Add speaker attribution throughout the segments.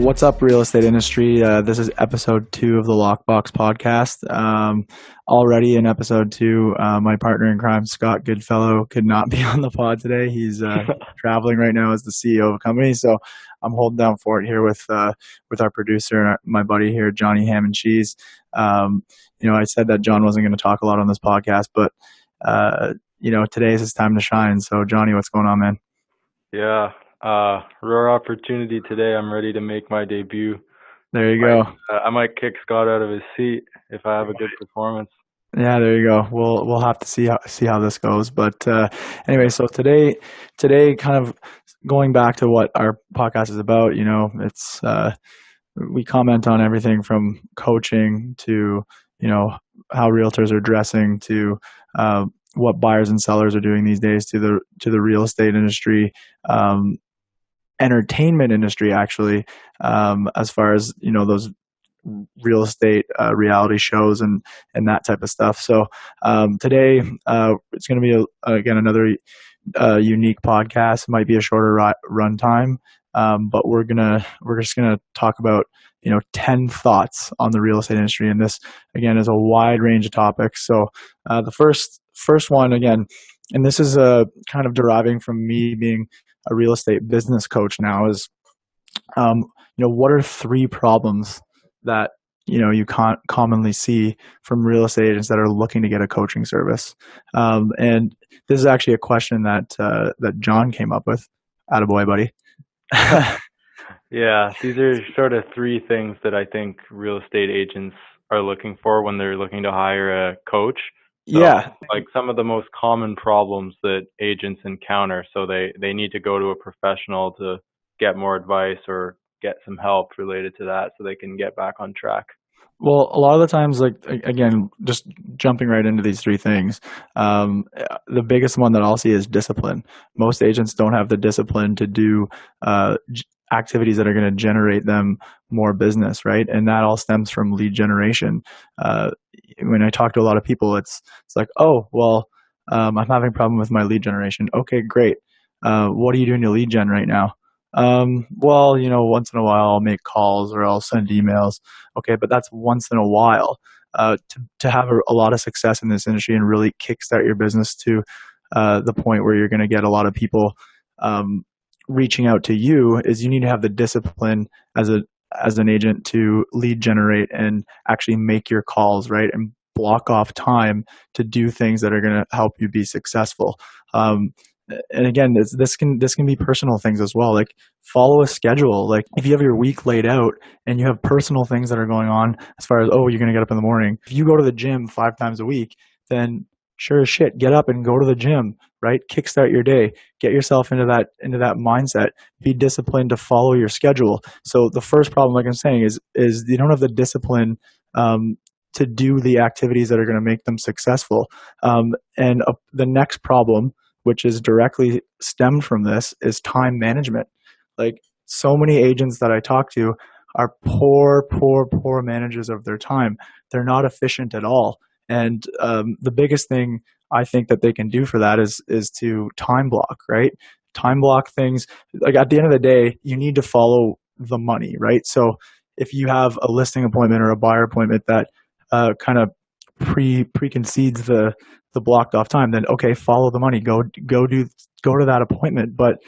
Speaker 1: What's up, real estate industry? This is episode 2 of the Lockbox podcast. Already in episode 2, my partner in crime, Scott Goodfellow, could not be on the pod today. He's traveling right now as the CEO of a company, so I'm holding down for it here with our producer and my buddy here, Johnny Ham and Cheese. I said that John wasn't going to talk a lot on this podcast, but today is his time to shine. So, Johnny, what's going on, man?
Speaker 2: Yeah, rare opportunity today. I'm ready to make my debut.
Speaker 1: There you go.
Speaker 2: I might kick Scott out of his seat if I have a good performance.
Speaker 1: Yeah, there you go. We'll have to see how this goes. But anyway, so today, kind of going back to what our podcast is about. It's we comment on everything from coaching to how realtors are dressing to what buyers and sellers are doing these days to the real estate industry, entertainment industry actually, as far as those real estate reality shows and that type of stuff. So today it's going to be again another unique podcast. It might be a shorter run time, but we're just gonna talk about 10 thoughts on the real estate industry, and this again is a wide range of topics. So the first one again, and this is kind of deriving from me being a real estate business coach now, is what are 3 problems that you can't commonly see from real estate agents that are looking to get a coaching service. And this is actually a question that John came up with. Attaboy, buddy.
Speaker 2: Yeah, these are sort of 3 things that I think real estate agents are looking for when they're looking to hire a coach. So,
Speaker 1: Yeah.
Speaker 2: like some of the most common problems that agents encounter. So they need to go to a professional to get more advice or get some help related to that so they can get back on track.
Speaker 1: Well, a lot of the times, like, again, just jumping right into these 3 things, the biggest one that I'll see is discipline. Most agents don't have the discipline to do activities that are going to generate them more business, right? And that all stems from lead generation. When I talk to a lot of people, it's like, oh, well, I'm having a problem with my lead generation. Okay, great. What are you doing to lead gen right now? Well, once in a while I'll make calls or I'll send emails. Okay, but that's once in a while. To have a lot of success in this industry and really kickstart your business to the point where you're going to get a lot of people reaching out to you, is you need to have the discipline as an agent to lead generate and actually make your calls, right? And block off time to do things that are going to help you be successful. And again, this can be personal things as well. Like, follow a schedule. Like, if you have your week laid out and you have personal things that are going on, as far as, oh, you're going to get up in the morning. If you go to the gym 5 times a week, then sure as shit, get up and go to the gym, right? Kickstart your day. Get yourself into that mindset. Be disciplined to follow your schedule. So the first problem, like I'm saying, is you don't have the discipline to do the activities that are going to make them successful. And the next problem, which is directly stemmed from this, is time management. Like, so many agents that I talk to are poor managers of their time. They're not efficient at all. And the biggest thing I think that they can do for that is to time block, right? Time block things. Like, at the end of the day, you need to follow the money, right? So if you have a listing appointment or a buyer appointment that kind of preconcedes the blocked off time, then okay, follow the money, go to that appointment. But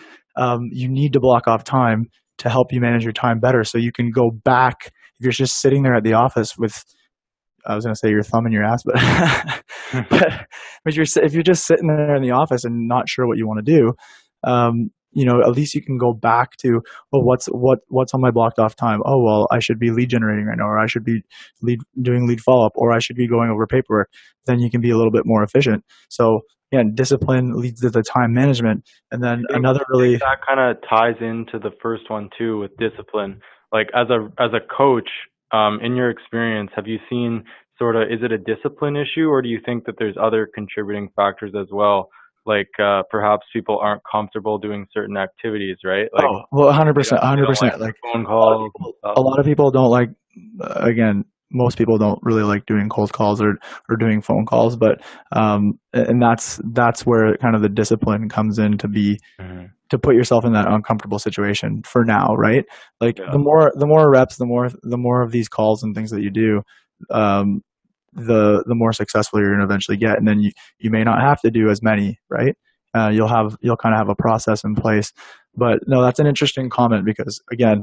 Speaker 1: you need to block off time to help you manage your time better, so you can go back. If you're just sitting there at the office with, I was going to say your thumb in your ass, but but if you're just sitting there in the office and not sure what you want to do, at least you can go back to, well, what's on my blocked off time? Oh, well, I should be lead generating right now, or I should be doing lead follow up, or I should be going over paperwork. Then you can be a little bit more efficient. So again, discipline leads to the time management. And then another really,
Speaker 2: that kind of ties into the first one too, with discipline. Like, as a coach, in your experience, have you seen is it a discipline issue, or do you think that there's other contributing factors as well? Like, perhaps people aren't comfortable doing certain activities, right? Like,
Speaker 1: 100%. Like,
Speaker 2: phone calls.
Speaker 1: A lot of people don't like, again, most people don't really like doing cold calls or doing phone calls, but and that's where kind of the discipline comes in to be to put yourself in that uncomfortable situation for now, right? Like
Speaker 2: Yeah.
Speaker 1: the more reps, the more of these calls and things that you do, um, the more successful you're going to eventually get, and then you may not have to do as many, right? You'll kind of have a process in place. But no, that's an interesting comment because again,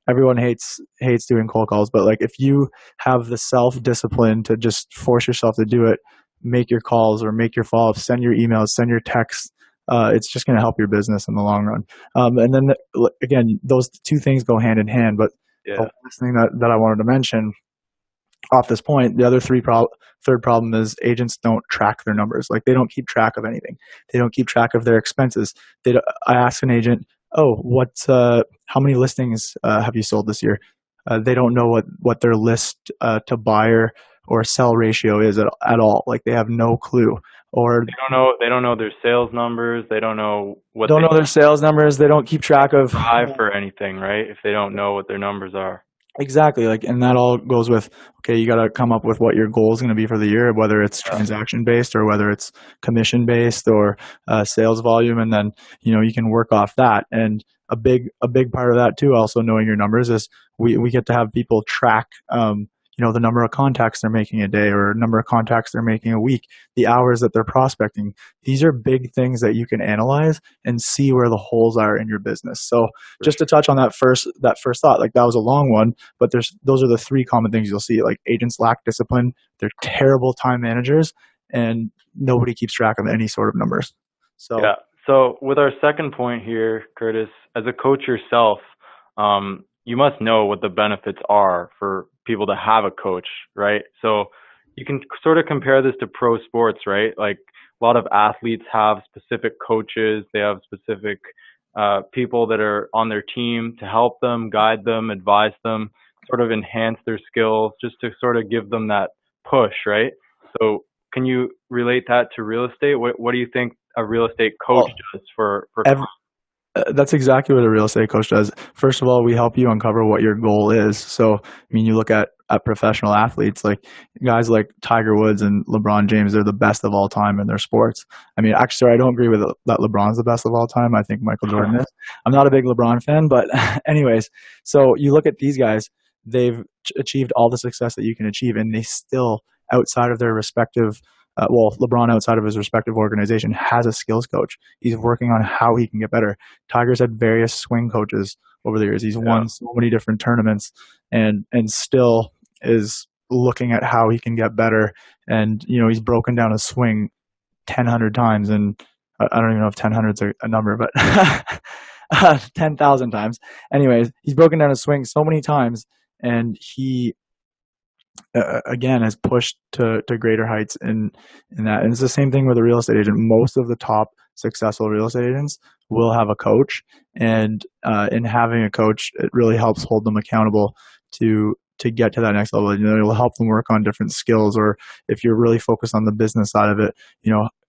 Speaker 1: everyone hates doing cold calls, but like if you have the self discipline to just force yourself to do it, make your calls or make your follow ups, send your emails, send your texts. It's just going to help your business in the long run. And then again, those two things go hand in hand. But the
Speaker 2: Yeah.
Speaker 1: last thing that I wanted to mention off this point, the other third problem is agents don't track their numbers. Like they don't keep track of anything. They don't keep track of their expenses. I ask an agent, "Oh, how many listings have you sold this year?" They don't know what their list to buyer or sell ratio is at all. Like they have no clue, or
Speaker 2: They don't know their sales numbers. They don't know what
Speaker 1: don't
Speaker 2: they
Speaker 1: know their sales numbers. They don't keep track of
Speaker 2: drive for anything, right? If they don't know what their numbers are.
Speaker 1: exactly, like, and that all goes with, okay, you got to come up with what your goal is going to be for the year, whether it's
Speaker 2: Yeah.
Speaker 1: transaction based or whether it's commission based or sales volume, and then you can work off that. And a big part of that too, also knowing your numbers, is we get to have people track, the number of contacts they're making a day or number of contacts they're making a week, the hours that they're prospecting. These are big things that you can analyze and see where the holes are in your business. So
Speaker 2: For
Speaker 1: just to
Speaker 2: sure.
Speaker 1: touch on that first thought, like that was a long one, but those are the three common things you'll see. Like agents lack discipline, they're terrible time managers, and nobody keeps track of any sort of numbers. So
Speaker 2: Yeah. So with our second point here, Curtis, as a coach yourself, you must know what the benefits are for people to have a coach, right? So you can sort of compare this to pro sports, right? Like a lot of athletes have specific coaches, they have specific people that are on their team to help them, guide them, advise them, sort of enhance their skills, just to sort of give them that push, right? So can you relate that to real estate? What do you think a real estate coach
Speaker 1: well,
Speaker 2: does for
Speaker 1: ev- that's exactly what a real estate coach does. First of all, we help you uncover what your goal is. So, I mean, you look at professional athletes, like guys like Tiger Woods and LeBron James, they're the best of all time in their sports. I mean, actually, I don't agree with that LeBron's the best of all time. I think Michael Jordan is. I'm not a big LeBron fan, but anyways, so you look at these guys, they've achieved all the success that you can achieve, and they still, outside of their respective, LeBron outside of his respective organization has a skills coach. He's working on how he can get better. Tiger's had various swing coaches over the years. He's
Speaker 2: Yeah,
Speaker 1: won so many different tournaments, and still is looking at how he can get better. And he's broken down a swing 1,000 times, and I don't even know if 1,000 is a number, but 10,000 times. Anyways, he's broken down a swing so many times, and he again has pushed to greater heights in that. And it's the same thing with a real estate agent. Most of the top successful real estate agents will have a coach, and in having a coach, it really helps hold them accountable to get to that next level. It'll help them work on different skills, or if you're really focused on the business side of it,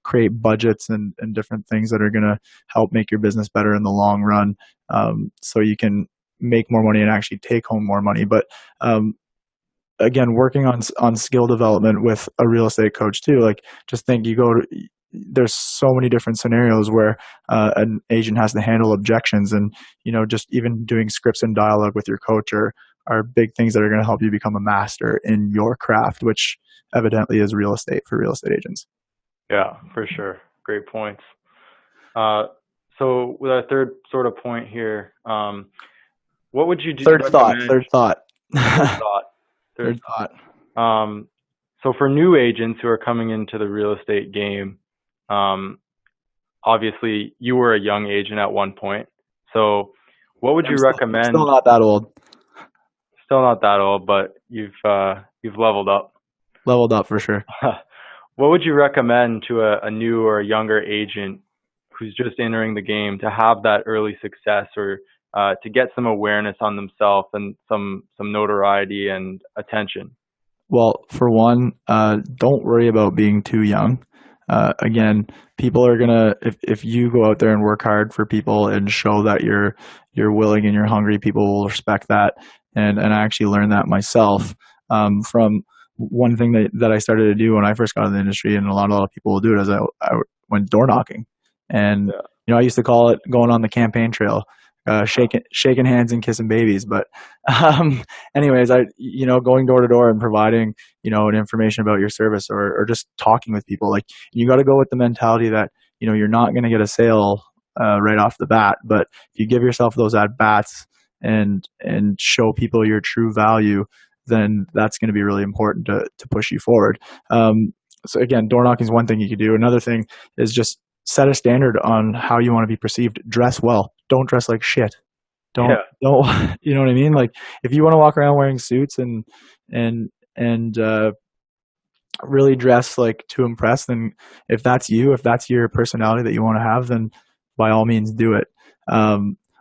Speaker 1: create budgets and different things that are going to help make your business better in the long run, so you can make more money and actually take home more money. But again, working on skill development with a real estate coach too. Like, just think, there's so many different scenarios where an agent has to handle objections, and just even doing scripts and dialogue with your coach are big things that are going to help you become a master in your craft, which evidently is real estate for real estate agents.
Speaker 2: yeah, for sure. Great points. Uh, so with our third sort of point here, what would you
Speaker 1: Third thought.
Speaker 2: recommend?
Speaker 1: Third thought.
Speaker 2: Third thought. Third
Speaker 1: Third thought.
Speaker 2: thought. So for new agents who are coming into the real estate game, um, obviously you were a young agent at one point. So what would you
Speaker 1: I'm still
Speaker 2: recommend?
Speaker 1: not that old.
Speaker 2: Still not that old, but you've leveled up.
Speaker 1: Leveled up for sure.
Speaker 2: What would you recommend to a new or a younger agent who's just entering the game to have that early success, or to get some awareness on themselves and some notoriety and attention?
Speaker 1: Well, for one, don't worry about being too young. Again, people are gonna, if you go out there and work hard for people and show that you're willing and you're hungry, people will respect that. And I actually learned that myself, from one thing that I started to do when I first got in the industry, and a lot of people will do it, is I went door knocking. And
Speaker 2: Yeah.
Speaker 1: I used to call it going on the campaign trail, shaking hands and kissing babies. But um, anyways, going door to door and providing, an information about your service, or just talking with people. Like, you got to go with the mentality that, you're not going to get a sale right off the bat, but if you give yourself those at bats and show people your true value, then that's going to be really important to push you forward. So again, door knocking is one thing you could do. Another thing is just set a standard on how you want to be perceived. Dress well. Don't dress like shit. Don't you know what I mean? Like, if you want to walk around wearing suits and really dress like to impress, then if that's your personality that you want to have, then by all means do it.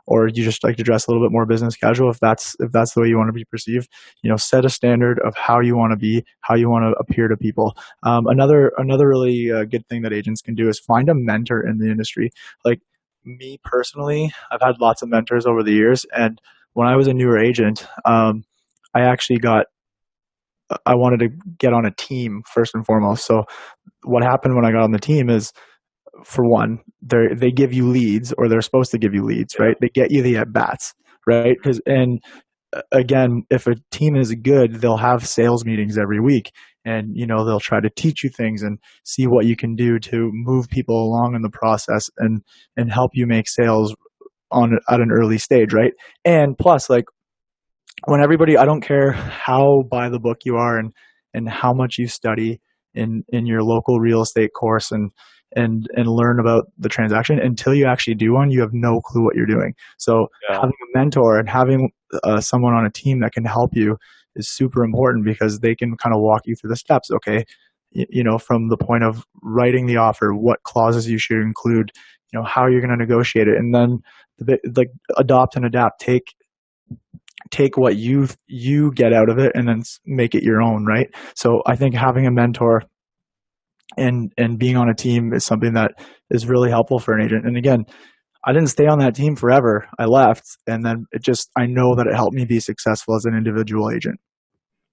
Speaker 1: Or you just like to dress a little bit more business casual, if that's the way you want to be perceived. Set a standard of how you want to be, how you want to appear to people. Another really good thing that agents can do is find a mentor in the industry. Like, me personally, I've had lots of mentors over the years, and when I was a newer agent, I actually got I wanted to get on a team first and foremost. So what happened when I got on the team is, for one, they give you leads, or they're supposed to give you leads,
Speaker 2: Yeah.
Speaker 1: right? They get you the at bats, right? Because and again, if a team is good, they'll have sales meetings every week, and they'll try to teach you things and see what you can do to move people along in the process, and help you make sales on at an early stage, right? And plus, like, when everybody, I don't care how by the book you are, and how much you study in your local real estate course, and learn about the transaction, until you actually do one, you have no clue what you're doing. So
Speaker 2: Yeah.
Speaker 1: having a mentor and having someone on a team that can help you is super important, because they can kind of walk you through the steps. Okay, from the point of writing the offer, what clauses you should include, how you're going to negotiate it, and then like, adopt and adapt. Take what you get out of it, and then make it your own, right? So I think having a mentor and being on a team is something that is really helpful for an agent. And again, I didn't stay on that team forever. I left, and then I know that it helped me be successful as an individual agent.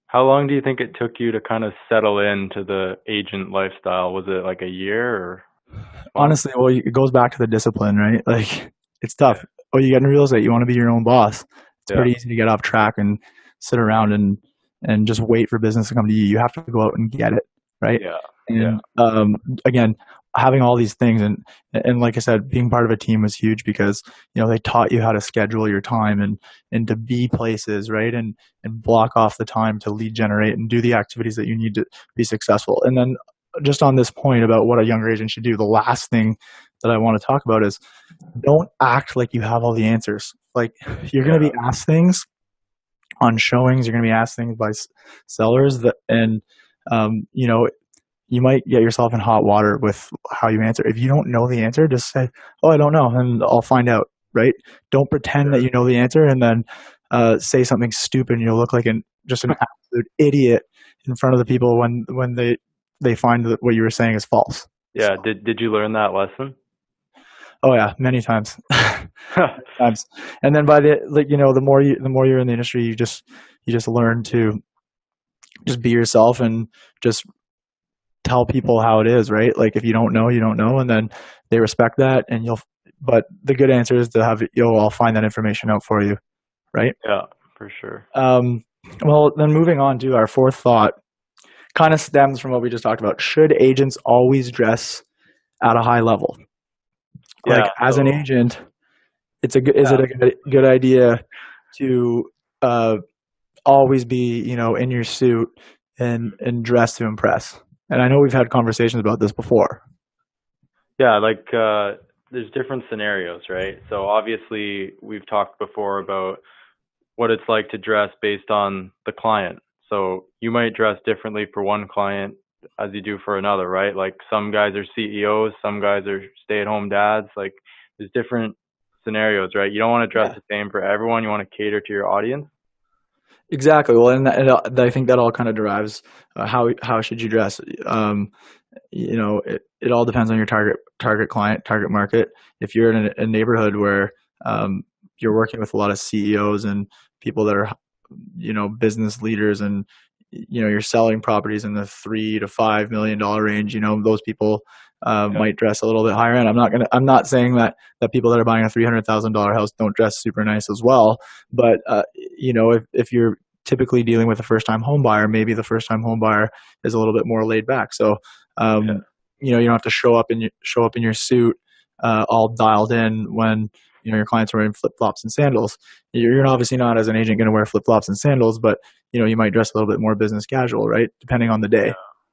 Speaker 2: How long do you think it took you to kind of settle into the agent lifestyle? Was it like a year or months?
Speaker 1: Honestly, well, it goes back to the discipline, right? Like, it's
Speaker 2: Yeah.
Speaker 1: tough. Oh, you get into real estate, you want to be your own boss. It's
Speaker 2: Yeah.
Speaker 1: pretty easy to get off track and sit around and just wait for business to come to you. You have to go out and get it, right?
Speaker 2: Yeah. Yeah.
Speaker 1: And again, having all these things, and like I said, being part of a team was huge, because they taught you how to schedule your time, and to be places, right? And block off the time to lead generate and do the activities that you need to be successful. And then, just on this point about what a younger agent should do, the last thing that I want to talk about is, don't act like you have all the answers. Like, you're going to
Speaker 2: Yeah.
Speaker 1: be asked things on showings, you're going to be asked things by sellers, that, and you know, you might get yourself in hot water with how you answer. If you don't know the answer, just say, "Oh, I don't know," and I'll find out. Right? Don't pretend that
Speaker 2: Sure.
Speaker 1: you know the answer, and then say something stupid, and you'll look like just an absolute idiot in front of the people when they find that what you were saying is false. So,
Speaker 2: Yeah. Did you learn that lesson?
Speaker 1: oh yeah, many times, many times. And then by the like, the more you're in the industry, you just learn to just be yourself, and just tell people how it is, right? Like, if you don't know, you don't know, and then they respect that, and but the good answer is to have, I'll find that information out for you, right?
Speaker 2: Yeah, for sure.
Speaker 1: Um, well, then moving on to our fourth thought, kind of stems from what we just talked about. Should agents always dress at a high level? Like,
Speaker 2: Yeah.
Speaker 1: as an
Speaker 2: So
Speaker 1: agent, is it
Speaker 2: yeah.
Speaker 1: a good idea to uh, always be, in your suit and dress to impress? And I know we've had conversations about this before.
Speaker 2: Yeah, like there's different scenarios, right? So obviously we've talked before about what it's like to dress based on the client. So you might dress differently for one client as you do for another, right? Like some guys are CEOs, some guys are stay-at-home dads. Like there's different scenarios, right? You don't want to dress
Speaker 1: Yeah.
Speaker 2: the same for everyone. You want to cater to your audience.
Speaker 1: Exactly. Well, and I think that all kind of derives, how should you dress. It all depends on your target client, target market. If you're in a neighborhood where you're working with a lot of CEOs and people that are, business leaders, and you're selling properties in the $3 to $5 million range, those people,
Speaker 2: Yeah.
Speaker 1: might dress a little bit higher end. I'm not saying that people that are buying a $300,000 house don't dress super nice as well, but if you're typically dealing with a first time home buyer, maybe the first time home buyer is a little bit more laid back. So,
Speaker 2: Yeah.
Speaker 1: um, you don't have to show up in your suit, all dialed in when your clients are wearing flip flops and sandals. You're obviously not as an agent going to wear flip flops and sandals, but you might dress a little bit more business casual, right? Depending on the day.
Speaker 2: Yeah.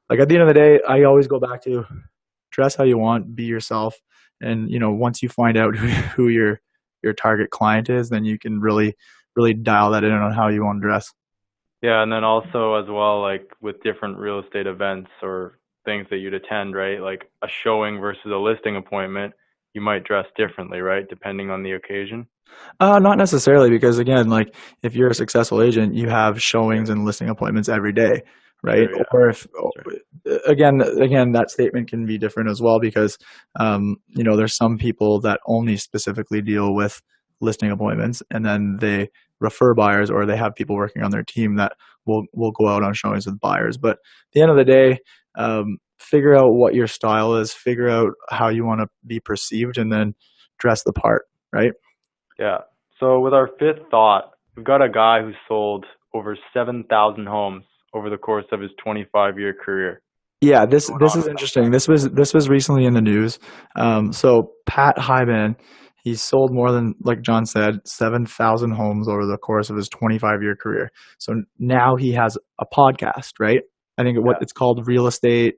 Speaker 1: Like at the end of the day, I always go back to dress how you want, be yourself, and once you find out who your target client is, then you can really dial that in on how you want to dress.
Speaker 2: Yeah, and then also as well, like with different real estate events or things that you'd attend, right? Like a showing versus a listing appointment, you might dress differently, right? Depending on the occasion.
Speaker 1: Not necessarily, because again, like if you're a successful agent, you have
Speaker 2: Yeah.
Speaker 1: showings and listing appointments every day, right?
Speaker 2: True, yeah.
Speaker 1: Or if
Speaker 2: That's right.
Speaker 1: again, that statement can be different as well, because there's some people that only specifically deal with listing appointments, and then they refer buyers, or they have people working on their team that will go out on showings with buyers. But at the end of the day, figure out what your style is, figure out how you want to be perceived, and then dress the part, right?
Speaker 2: Yeah. So with our fifth thought, we've got a guy who sold over 7,000 homes over the course of his 25-year career.
Speaker 1: Yeah,
Speaker 2: What's going
Speaker 1: this
Speaker 2: on
Speaker 1: is
Speaker 2: with
Speaker 1: interesting. This was recently in the news. So Pat Hyman, he sold more than, like John said, 7,000 homes over the course of his 25-year career. So now he has a podcast, right? I think what
Speaker 2: that?
Speaker 1: it's called, Real Estate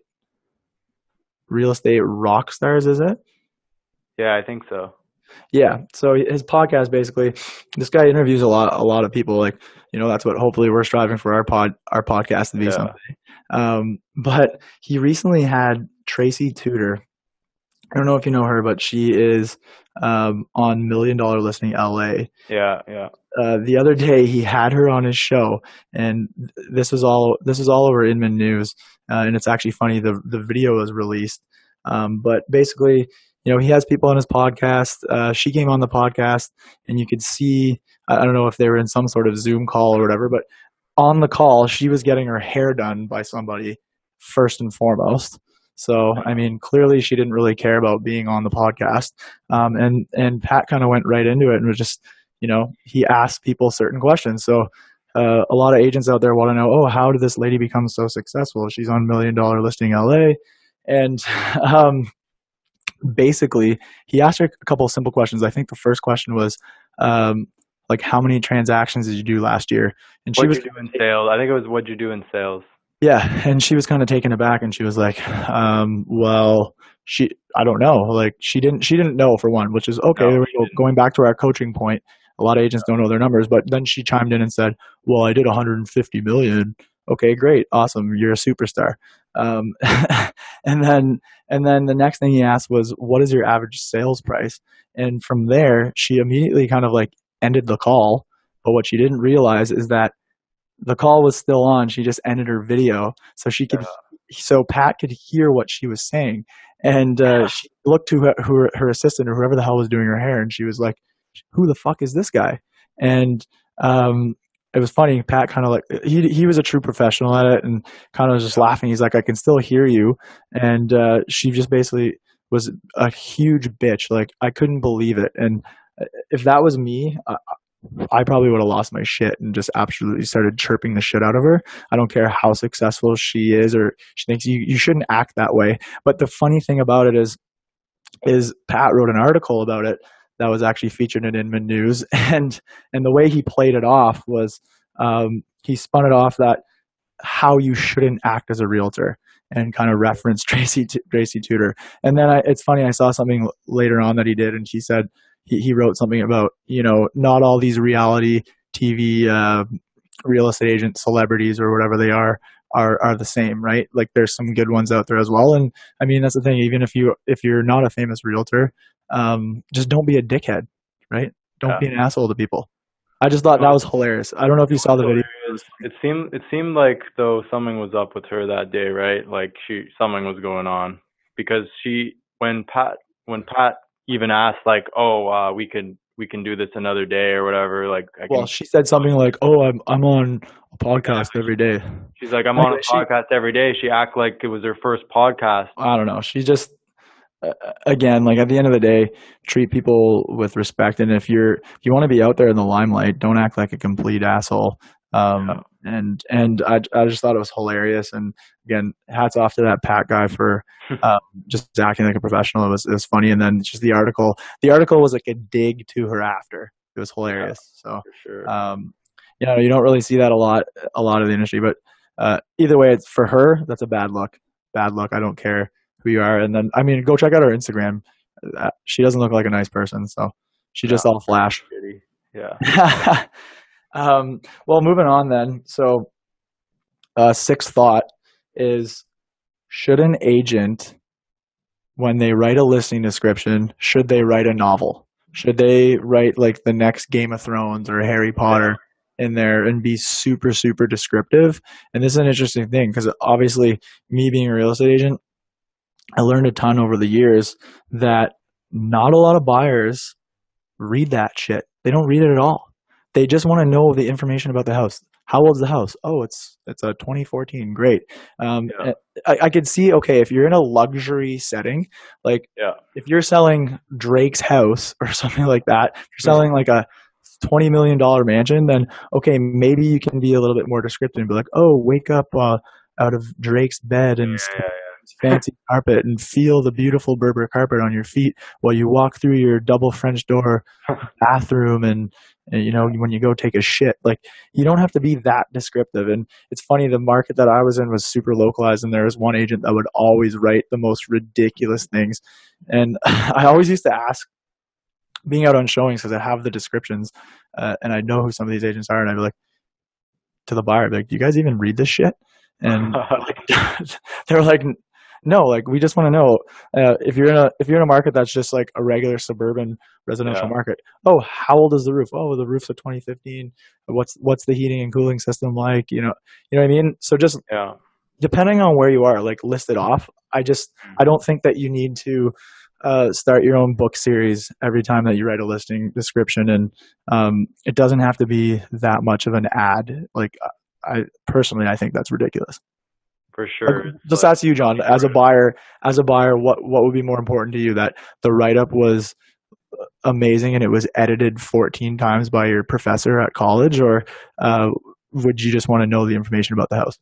Speaker 1: Rock Stars, is it?
Speaker 2: Yeah, I think so.
Speaker 1: Yeah. So his podcast, basically, this guy interviews a lot of people. Like, that's what hopefully we're striving for our podcast to be
Speaker 2: Yeah.
Speaker 1: someday. But he recently had Tracy Tudor. I don't know if you know her, but she is on Million Dollar Listing LA.
Speaker 2: Yeah, yeah.
Speaker 1: The other day, he had her on his show, and this was all over Inman News, and it's actually funny. The video was released, but basically, he has people on his podcast. She came on the podcast, and you could see. I don't know if they were in some sort of Zoom call or whatever, but on the call, she was getting her hair done by somebody first and foremost. So, I mean, clearly she didn't really care about being on the podcast. And Pat kind of went right into it and was just, he asked people certain questions. So, a lot of agents out there want to know, oh, how did this lady become so successful? She's on Million Dollar Listing LA. And basically, he asked her a couple of simple questions. I think the first question was, like, how many transactions did you do last year? And she
Speaker 2: What'd
Speaker 1: was
Speaker 2: you do in sales? I think it was what'd you do in sales?
Speaker 1: Yeah, and she was kind of taken aback, and she was like, "Well, I don't know. Like, she didn't know, for one, which is okay.
Speaker 2: No,
Speaker 1: There we
Speaker 2: she
Speaker 1: go.
Speaker 2: didn't.
Speaker 1: Going back to our coaching point, a lot of agents don't know their numbers, but then she chimed in and said, "Well, I did 150 million. Okay, great, awesome. You're a superstar." Um, and then the next thing he asked was, "What is your average sales price?" And from there, she immediately kind of like ended the call. But what she didn't realize is that the call was still on. She just ended her video so Pat could hear what she was saying. And she looked to her assistant or whoever the hell was doing her hair, and she was like, "Who the fuck is this guy?" And um, it was funny. Pat kind of like he was a true professional at it, and kind of was just laughing. He's like, "I can still hear you," and she just basically was a huge bitch. Like, I couldn't believe it. And if that was me, I probably would have lost my shit and just absolutely started chirping the shit out of her. I don't care how successful she is or she thinks you shouldn't act that way. But the funny thing about it is Pat wrote an article about it that was actually featured in Inman News, and the way he played it off was, he spun it off that how you shouldn't act as a realtor, and kind of referenced Tracy Tudor. And then it's funny, I saw something later on that he did, and he said he wrote something about, not all these reality TV real estate agent celebrities or whatever they are the same, right? Like, there's some good ones out there as well. And I mean, that's the thing. Even if you're not a famous realtor, just don't be a dickhead, right? Don't
Speaker 2: Yeah.
Speaker 1: be an asshole to people. I just thought
Speaker 2: It
Speaker 1: that
Speaker 2: was
Speaker 1: was hilarious. I don't know if you
Speaker 2: it was
Speaker 1: saw the video. It
Speaker 2: hilarious.
Speaker 1: was funny.
Speaker 2: It seemed like though something was up with her that day, right? Like something was going on because she when Pat even asked like, "Oh, we can do this another day or whatever," like I
Speaker 1: Well,
Speaker 2: can
Speaker 1: she said something like, "Oh, I'm on a
Speaker 2: yeah,
Speaker 1: podcast every day."
Speaker 2: she's like, "I'm on
Speaker 1: Anyway,
Speaker 2: a podcast every day." She act like it was her first podcast.
Speaker 1: I don't know. She just again, like at the end of the day, treat people with respect. And if you want to be out there in the limelight, don't act like a complete asshole.
Speaker 2: Yeah.
Speaker 1: And I just thought it was hilarious. And again, hats off to that Pat guy for um, just acting like a professional. It was funny. And then just the article was like a dig to her after. It was
Speaker 2: Yeah,
Speaker 1: hilarious. So,
Speaker 2: for sure.
Speaker 1: um, you don't really see that a lot of the industry, but either way, it's for her. That's a bad look. Bad look. I don't care who you are. And then, I mean, go check out her Instagram. She doesn't look like a nice person, so she
Speaker 2: No,
Speaker 1: just all
Speaker 2: pretty
Speaker 1: flash.
Speaker 2: shitty. Yeah.
Speaker 1: Well, moving on then. So, sixth thought is: should an agent, when they write a listing description, should they write a novel? Should they write like the next Game of Thrones or Harry
Speaker 2: Yeah.
Speaker 1: Potter in there and be super, super descriptive? And this is an interesting thing because obviously, me being a real estate agent, I learned a ton over the years that not a lot of buyers read that shit. They don't read it at all. They just want to know the information about the house. How old's the house? Oh, it's a 2014. Great.
Speaker 2: Yeah.
Speaker 1: I could see, okay, if you're in a luxury setting, like
Speaker 2: Yeah.
Speaker 1: if you're selling Drake's house or something like that, if you're selling like a $20 million mansion, then okay, maybe you can be a little bit more descriptive and be like, oh, wake up out of Drake's bed and step
Speaker 2: Yeah.
Speaker 1: on his fancy carpet and feel the beautiful Berber carpet on your feet while you walk through your double French door
Speaker 2: Yeah.
Speaker 1: bathroom and when you go take a shit. Like, you don't have to be that descriptive. And it's funny, the market that I was in was super localized, and there was one agent that would always write the most ridiculous things. And I always used to ask, being out on showings, because I have the descriptions, and I know who some of these agents are, and I'd be like, to the buyer, I'd be like, do you guys even read this shit? And like, they were like, no, like we just want to know, if you're in a market that's just like a regular suburban residential
Speaker 2: Yeah.
Speaker 1: market. Oh, how old is the roof? Oh, the roof's a 2015. What's the heating and cooling system like? You know what I mean. So just
Speaker 2: Yeah.
Speaker 1: depending on where you are, like list it off. I don't think that you need to start your own book series every time that you write a listing description, and it doesn't have to be that much of an ad. Like, I personally, I think that's ridiculous.
Speaker 2: For
Speaker 1: Like,
Speaker 2: sure. It's
Speaker 1: just
Speaker 2: like
Speaker 1: ask you, John, as a buyer, what would be more important to you? That the write up was amazing and it was edited 14 times by your professor at college, or uh, would you just want to know the information about the house?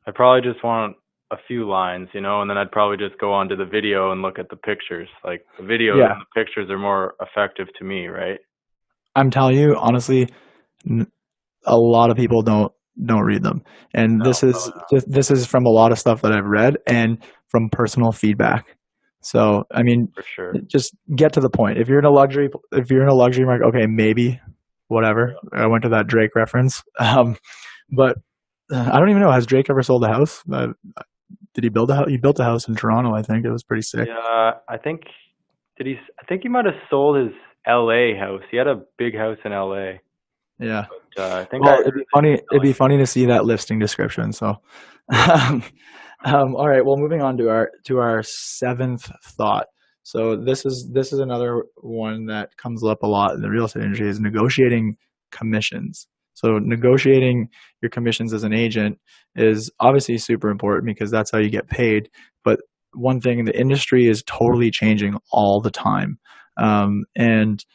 Speaker 2: I probably just want a few lines, and then I'd probably just go on to the video and look at the pictures. Like the videos
Speaker 1: Yeah,
Speaker 2: and the pictures are more effective to me, right?
Speaker 1: I'm telling you honestly, a lot of people don't read them, and
Speaker 2: No, probably not.
Speaker 1: this is from a lot of stuff that I've read and from personal feedback. So I mean,
Speaker 2: For sure.
Speaker 1: just get to the point. If you're in a luxury market, okay, maybe whatever. I went to that Drake reference, but I don't even know. Has Drake ever sold a house? Did he build a house? He built a house in Toronto. I think it was pretty sick.
Speaker 2: Yeah, I think he might have sold his LA house. He had a big house in LA.
Speaker 1: Yeah.
Speaker 2: But I think I
Speaker 1: Well,
Speaker 2: heard that he was
Speaker 1: It'd
Speaker 2: selling
Speaker 1: be
Speaker 2: it.
Speaker 1: funny to see that listing description. So,
Speaker 2: Yeah.
Speaker 1: all right. Well, moving on to our seventh thought. So this is another one that comes up a lot in the real estate industry, is negotiating commissions. So negotiating your commissions as an agent is obviously super important because that's how you get paid. But one thing, the industry is totally changing all the time, and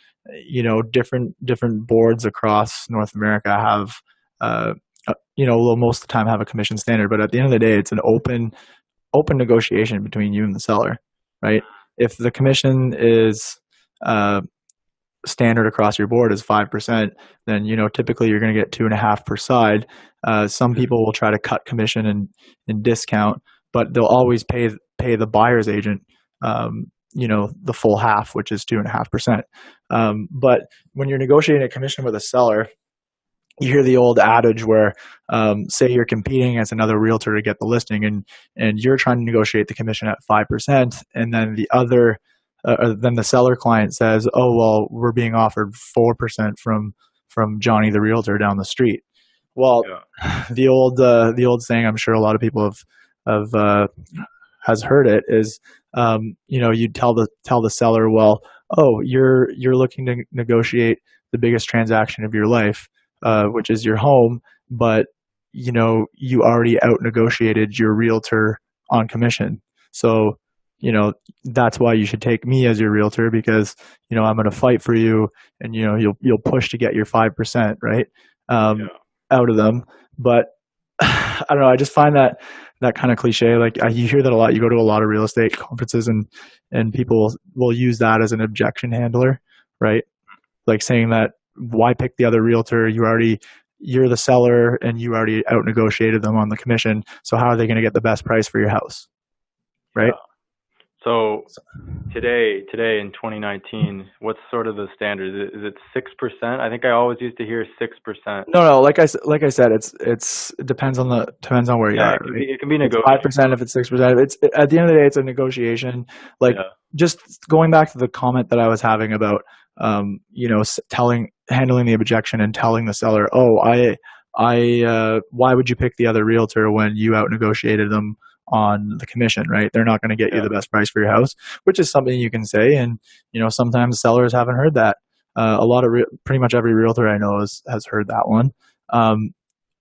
Speaker 1: different boards across North America have, well, most of the time have a commission standard, but at the end of the day, it's an open negotiation between you and the seller, right? If the commission is uh, standard across your board is 5%, then typically you're going to get 2.5 per side. Some people will try to cut commission and discount, but they'll always pay the buyer's agent, the full half, which is 2.5%. But when you're negotiating a commission with a seller, you hear the old adage where, say you're competing as another realtor to get the listing, and you're trying to negotiate the commission at 5%, and then then the seller client says, "Oh well, we're being offered 4% from Johnny the realtor down the street." Well,
Speaker 2: Yeah.
Speaker 1: the old saying, I'm sure a lot of people have has heard it, is, you tell the seller, well, oh, you're looking to negotiate the biggest transaction of your life, which is your home, but you already out negotiated your realtor on commission. So that's why you should take me as your realtor because, I'm going to fight for you and, you'll push to get your 5%, right? Um,
Speaker 2: Yeah.
Speaker 1: out of them. But I don't know. I just find that kind of cliche. Like you hear that a lot. You go to a lot of real estate conferences and people will use that as an objection handler, right? Like saying that why pick the other realtor? You're the seller and you already out negotiated them on the commission. So how are they going to get the best price for your house, right?
Speaker 2: Yeah. So today in 2019, what's sort of the standard? Is it 6%? I think I always used to hear 6%.
Speaker 1: No. Like I said, it depends on where you
Speaker 2: Yeah,
Speaker 1: are, right?
Speaker 2: it can be
Speaker 1: It's 5%,
Speaker 2: negotiable.
Speaker 1: if it's 6%. It's at the end of the day, it's a negotiation. Like
Speaker 2: Yeah.
Speaker 1: just going back to the comment that I was having about, handling the objection and telling the seller, oh, why would you pick the other realtor when you out negotiated them on the commission, right? They're not going to get you
Speaker 2: Yeah.
Speaker 1: the best price for your house, which is something you can say. And, sometimes sellers haven't heard that. Pretty much every realtor I know has heard that one. Um,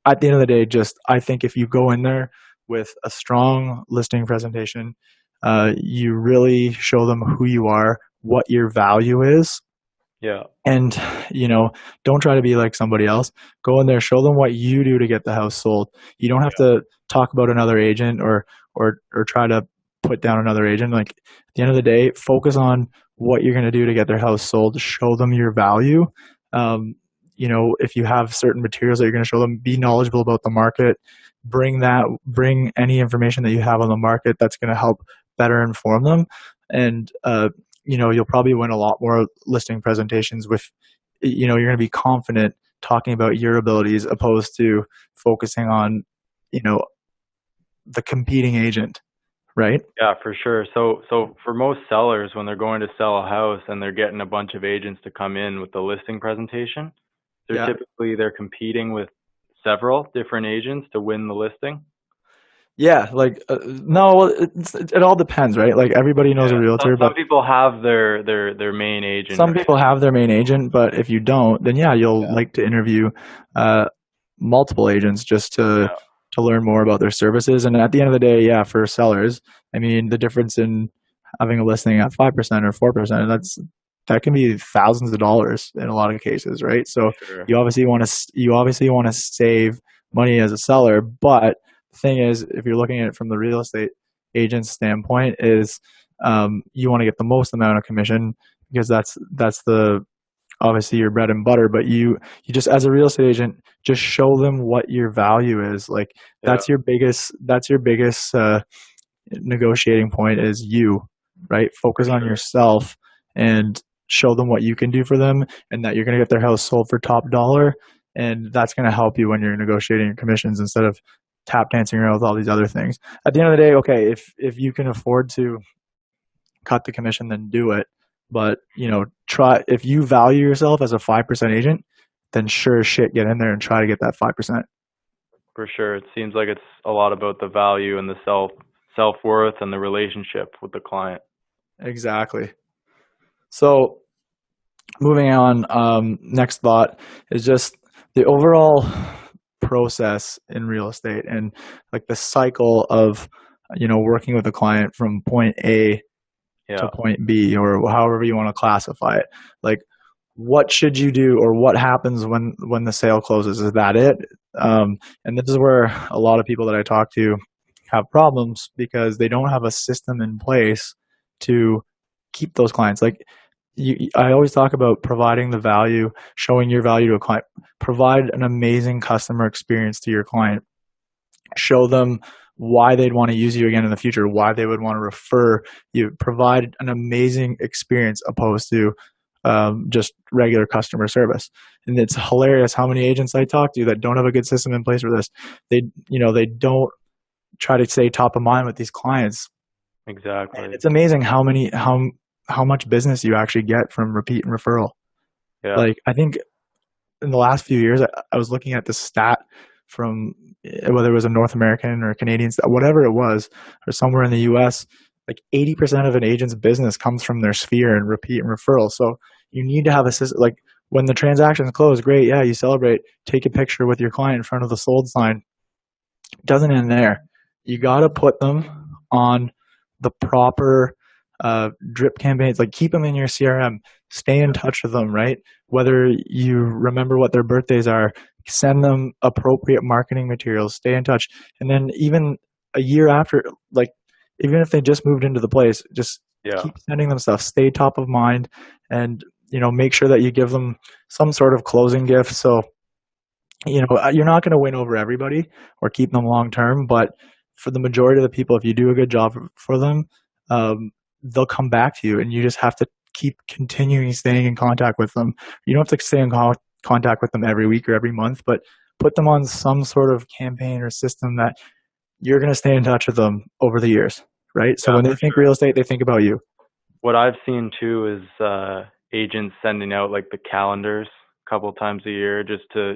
Speaker 1: at the end of the day, just I think if you go in there with a strong listing presentation, you really show them who you are, what your value is,
Speaker 2: Yeah.
Speaker 1: and don't try to be like somebody else. Go in there, show them what you do to get the house sold. You don't have
Speaker 2: Yeah.
Speaker 1: to talk about another agent or try to put down another agent. Like at the end of the day, focus on what you're going to do to get their house sold. Show them your value. If you have certain materials that you're going to show them, be knowledgeable about the market. Bring any information that you have on the market that's going to help better inform them. And you'll probably win a lot more listing presentations with, you're going to be confident talking about your abilities opposed to focusing on, you know, the competing agent, right?
Speaker 2: Yeah, for sure. So for most sellers, when they're going to sell a house and they're getting a bunch of agents to come in with the listing presentation,
Speaker 1: Yeah.
Speaker 2: they're competing with several different agents to win the listing.
Speaker 1: Yeah. Like, no, it all depends, right? Like everybody knows a
Speaker 2: Yeah.
Speaker 1: realtor,
Speaker 2: Some
Speaker 1: but
Speaker 2: people have their main agent,
Speaker 1: some
Speaker 2: right?
Speaker 1: people have their main agent, but if you don't, then yeah, you'll
Speaker 2: Yeah.
Speaker 1: like to interview uh, multiple agents just
Speaker 2: Yeah.
Speaker 1: to learn more about their services. And at the end of the day, yeah, for sellers, I mean, the difference in having a listing at 5% or 4%, that can be thousands of dollars in a lot of cases, right? So
Speaker 2: Sure.
Speaker 1: you obviously want to save money as a seller, but the thing is, if you're looking at it from the real estate agent's standpoint, is you want to get the most amount of commission because that's the obviously your bread and butter, but you just as a real estate agent just show them what your value is. Like
Speaker 2: Yeah.
Speaker 1: that's your biggest negotiating point is you, right?
Speaker 2: For
Speaker 1: Focus on
Speaker 2: sure.
Speaker 1: yourself and show them what you can do for them and that you're going to get their house sold for top dollar, and that's going to help you when you're negotiating your commissions instead of tap dancing around with all these other things. At the end of the day, okay, if you can afford to cut the commission, then do it. But try if you value yourself as a 5% agent, then sure as shit get in there and try to get that 5%.
Speaker 2: For sure. It seems like it's a lot about the value and the self-worth and the relationship with the client.
Speaker 1: Exactly. So moving on, next thought is just the overall process in real estate and like the cycle of working with a client from point A to
Speaker 2: Yeah.
Speaker 1: point B or however you want to classify it. Like what should you do or what happens when the sale closes? Is that it? And this is where a lot of people that I talk to have problems because they don't have a system in place to keep those clients. Like I always talk about providing the value, showing your value to a client. Provide an amazing customer experience to your client. Show them why they'd want to use you again in the future, why they would want to refer you. Provide an amazing experience opposed to just regular customer service. And it's hilarious how many agents I talk to that don't have a good system in place for this. They don't try to stay top of mind with these clients. And
Speaker 2: Exactly.
Speaker 1: it's amazing how much business you actually get from repeat and referral.
Speaker 2: Yeah.
Speaker 1: Like I think in the last few years, I was looking at the stat from whether it was a North American or a Canadian stat, whatever it was, or somewhere in the U.S. Like 80% of an agent's business comes from their sphere and repeat and referral. So you need to have a system. Like when the transaction's closed, great, yeah, you celebrate, take a picture with your client in front of the sold sign. It doesn't end there. You got to put them on the proper drip campaigns. Like keep them in your CRM. Stay in touch with them, right? Whether you remember what their birthdays are, send them appropriate marketing materials. Stay in touch, and then even a year after, like even if they just moved into the place, just
Speaker 2: Yeah.
Speaker 1: keep sending them stuff. Stay top of mind, and make sure that you give them some sort of closing gift. So you're not going to win over everybody or keep them long term, but for the majority of the people, if you do a good job for them, they'll come back to you, and you just have to keep continuing staying in contact with them. You don't have to stay in contact with them every week or every month, but put them on some sort of campaign or system that you're going to stay in touch with them over the years, right? So
Speaker 2: Yeah,
Speaker 1: when they
Speaker 2: for
Speaker 1: think
Speaker 2: sure.
Speaker 1: real estate, they think about you.
Speaker 2: What I've seen too is agents sending out like the calendars a couple times a year just to,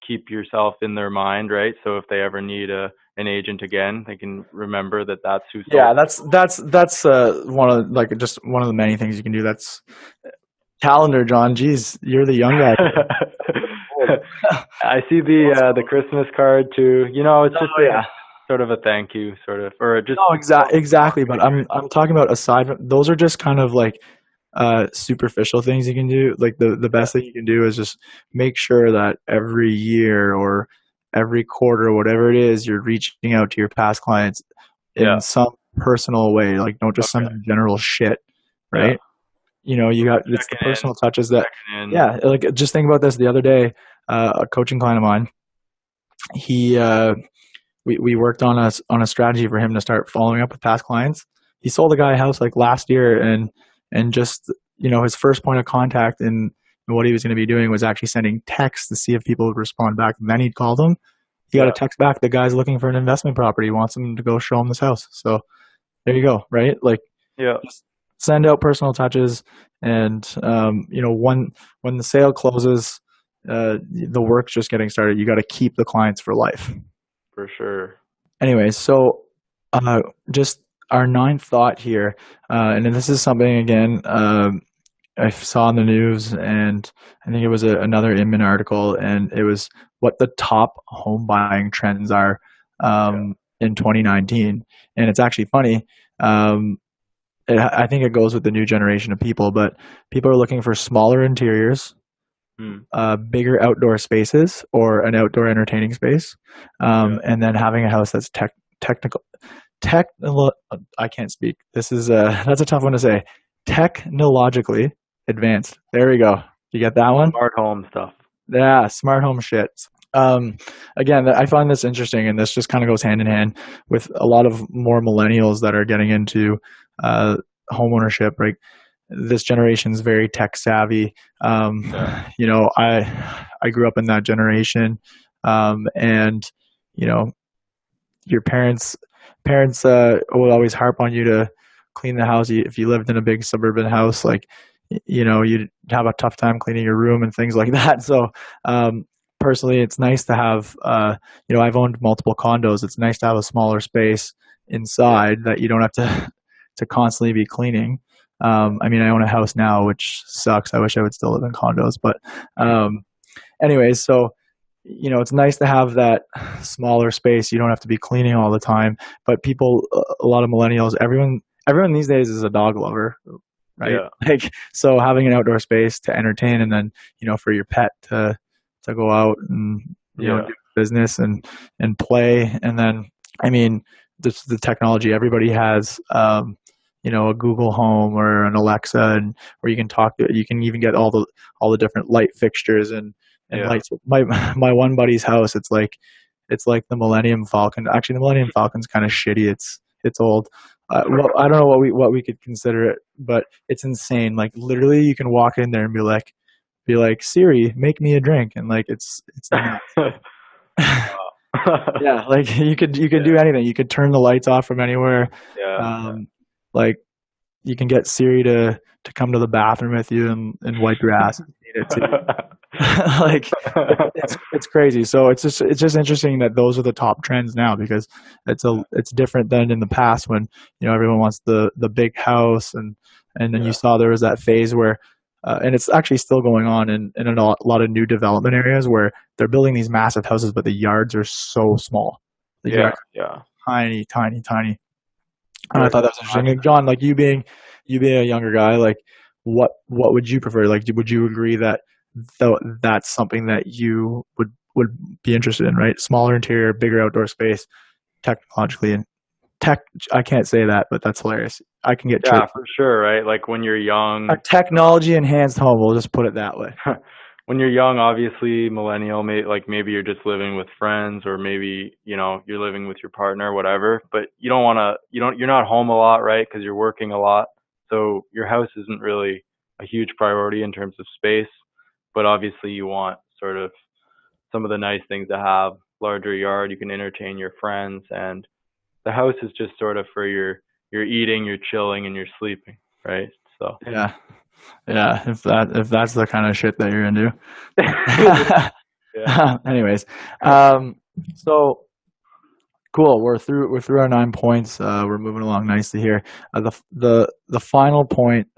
Speaker 2: keep yourself in their mind, right? So if they ever need an agent again, they can remember that that's who sold.
Speaker 1: Yeah, that's one of like just one of the many things you can do. That's calendar, John. Geez, you're the young guy here. Old.
Speaker 2: I see the Christmas card too. It's just
Speaker 1: Oh
Speaker 2: a
Speaker 1: yeah.
Speaker 2: sort of a thank you, sort of, or just
Speaker 1: No, exactly. But
Speaker 2: marketing, right?
Speaker 1: I'm talking about aside from those are just kind of like superficial things you can do. Like the
Speaker 2: Yeah,
Speaker 1: best thing you can do is just make sure that every year or every quarter, whatever it is, you're reaching out to your past clients
Speaker 2: yeah,
Speaker 1: in some personal way. Like don't just send
Speaker 2: okay,
Speaker 1: them general shit,
Speaker 2: yeah.
Speaker 1: right? It's the
Speaker 2: Checking in,
Speaker 1: personal touches that,
Speaker 2: checking in.
Speaker 1: yeah. Like just think about this the other day. A coaching client of mine, he we worked on a strategy for him to start following up with past clients. He sold a guy a house like last year, and just his first point of contact and what he was going to be doing was actually sending texts to see if people would respond back. And then he'd call them. He got a
Speaker 2: Yeah,
Speaker 1: text back. The guy's looking for an investment property. He wants him to go show him this house. So there you go. Right? Like
Speaker 2: yeah,
Speaker 1: just send out personal touches, and when the sale closes, the work's just getting started. You got to keep the clients for life.
Speaker 2: for sure.
Speaker 1: Anyways, so uh, just our ninth thought here, and then this is something again I saw in the news, and I think it was another Inman article, and it was what the top home buying trends are
Speaker 2: Yeah.
Speaker 1: in 2019, and it's actually funny. Um, I think it goes with the new generation of people, but people are looking for smaller interiors,
Speaker 2: Hmm.
Speaker 1: bigger outdoor spaces, or an outdoor entertaining space,
Speaker 2: Yeah.
Speaker 1: and then having a house that's technical techno I can't speak. This is that's a tough one to say. Technologically advanced. There we go. You get that one?
Speaker 2: Smart home stuff.
Speaker 1: Yeah, smart home shit. Um, Again, I find this interesting, and this just kind of goes hand in hand with a lot of more millennials that are getting into uh, home ownership. Right, this generation's very tech savvy.
Speaker 2: Yeah.
Speaker 1: I grew up in that generation, and you know, your parents will always harp on you to clean the house. If you lived in a big suburban house, like you'd have a tough time cleaning your room and things like that. So personally, it's nice to have I've owned multiple condos. It's nice to have a smaller space
Speaker 2: Yeah.
Speaker 1: inside that you don't have to constantly be cleaning. I mean, I own a house now, which sucks. I wish I would still live in condos, but um, anyways, so it's nice to have that smaller space. You don't have to be cleaning all the time. But people, a lot of millennials, everyone these days is a dog lover, right?
Speaker 2: Yeah.
Speaker 1: Like, so having an outdoor space to entertain, and then for your pet to go out and
Speaker 2: Yeah.
Speaker 1: do business and play, and then I mean, the technology everybody has. A Google Home or an Alexa, and where you can you can even get all the different light fixtures and
Speaker 2: Yeah.
Speaker 1: lights. My one buddy's house, it's like the Millennium Falcon. Actually, the Millennium Falcon's kind of shitty. It's old. Well, I don't know what we could consider it, but it's insane. Like literally, you can walk in there and be like Siri, make me a drink, and like it's nuts. Yeah, like you could
Speaker 2: Yeah.
Speaker 1: do anything. You could turn the lights off from anywhere.
Speaker 2: Yeah.
Speaker 1: Um, like you can get Siri to come to the bathroom with you and wipe your ass if you need it to. Like it's crazy. So it's just interesting that those are the top trends now, because it's different than in the past when everyone wants the big house, and then you
Speaker 2: Yeah.
Speaker 1: saw there was that phase where and it's actually still going on in a lot of new development areas where they're building these massive houses, but the yards are so small. The
Speaker 2: Yeah.
Speaker 1: yards
Speaker 2: Yeah.
Speaker 1: are tiny, tiny, tiny. And I
Speaker 2: Or
Speaker 1: thought that was interesting. And John, like you being a younger guy, like what would you prefer? Like, would you agree that though that's something that you would be interested in, right? Smaller interior, bigger outdoor space, technologically and tech. I can't say that, but that's hilarious. I can get
Speaker 2: yeah,
Speaker 1: chirped.
Speaker 2: for sure, right? Like when you're
Speaker 1: A
Speaker 2: young,
Speaker 1: technology enhanced home. We'll just put it that way.
Speaker 2: when you're young, obviously millennial, like maybe you're just living with friends, or maybe you're living with your partner, whatever. But you don't want to, you're not home a lot, right? Because you're working a lot, so your house isn't really a huge priority in terms of space. But obviously, you want sort of some of the nice things to have, larger yard, you can entertain your friends, and the house is just sort of for your eating, your chilling, and your sleeping, right? So
Speaker 1: Yeah, yeah. If that's the kind of shit that you're into.
Speaker 2: yeah,
Speaker 1: Anyways, um, so cool. We're through our 9 points. We're moving along nicely here. The final point,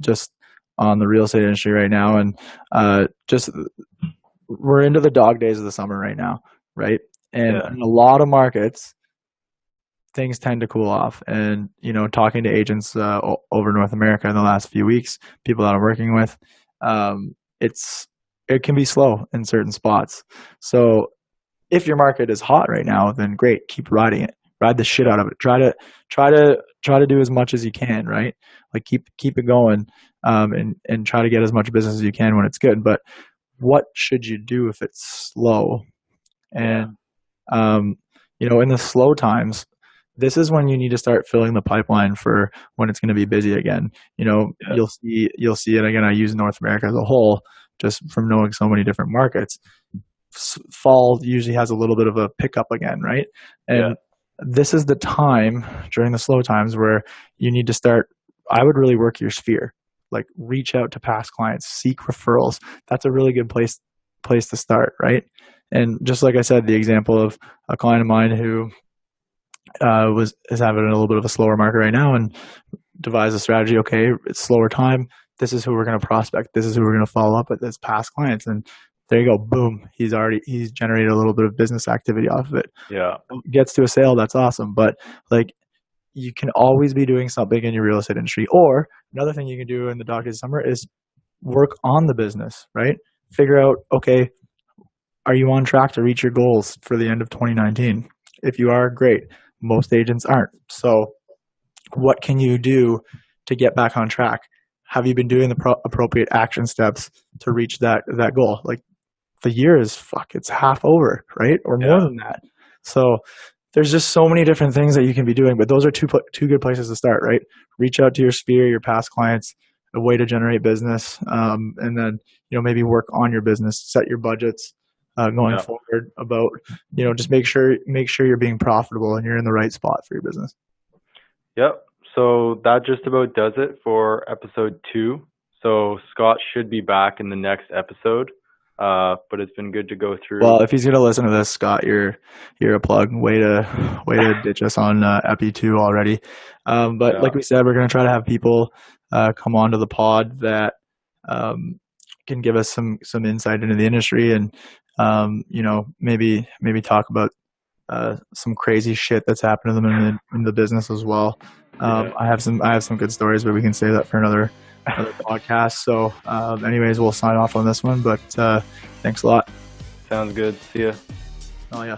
Speaker 1: just on the real estate industry right now, and just we're into the dog days of the summer right now, right? And
Speaker 2: yeah,
Speaker 1: in a lot of markets, things tend to cool off. And talking to agents over North America in the last few weeks, people that I'm working with, it's it can be slow in certain spots. So if your market is hot right now, then great, keep riding it. Ride the shit
Speaker 2: yeah,
Speaker 1: out of it. Try to do as much as you can, right? Like keep it going, and try to get as much business as you can when it's good. But what should you do if it's slow?
Speaker 2: yeah,
Speaker 1: And um, in the slow times, this is when you need to start filling the pipeline for when it's going to be busy again.
Speaker 2: yeah,
Speaker 1: You'll see it again. I use North America as a whole, just from knowing so many different markets. Fall usually has a little bit of a pickup again, right?
Speaker 2: yeah,
Speaker 1: And this is the time during the slow times where you need to start. I would really work your sphere, like reach out to past clients, seek referrals. That's a really good place to start, right? And just like I said, the example of a client of mine who was is having a little bit of a slower market right now, and devise a strategy. Okay, it's slower time. This is who we're going to prospect. This is who we're going to follow up with as past clients. And there you go. Boom. He's generated a little bit of business activity off of it.
Speaker 2: yeah,
Speaker 1: Gets to a sale. That's awesome. But like, you can always be doing something in your real estate industry. Or another thing you can do in the dark days of summer is work on the business, right? Figure out, okay, are you on track to reach your goals for the end of 2019? If you are, great. Most agents aren't. So what can you do to get back on track? Have you been doing the appropriate action steps to reach that goal? Like, the year is it's half over, right? Or more
Speaker 2: yeah,
Speaker 1: than that. So there's just so many different things that you can be doing, but those are two good places to start, right? Reach out to your sphere, your past clients, a way to generate business, and then maybe work on your business, set your budgets going
Speaker 2: yeah.
Speaker 1: forward. About just make sure you're being profitable and you're in the right spot for your business.
Speaker 2: Yep. So that just about does it for episode 2. So Scott should be back in the next episode. But it's been good to go through.
Speaker 1: Well, if he's gonna listen to this, Scott, you're a plug. Way to ditch us on Epi 2 already. But
Speaker 2: Yeah.
Speaker 1: like we said, we're gonna try to have people come onto the pod that can give us some insight into the industry, and maybe talk about some crazy shit that's happened to them in the business as well.
Speaker 2: Yeah.
Speaker 1: I have some good stories, but we can save that for another podcast. So, anyways, we'll sign off on this one. But thanks a lot.
Speaker 2: Sounds good. See ya.
Speaker 1: Oh yeah.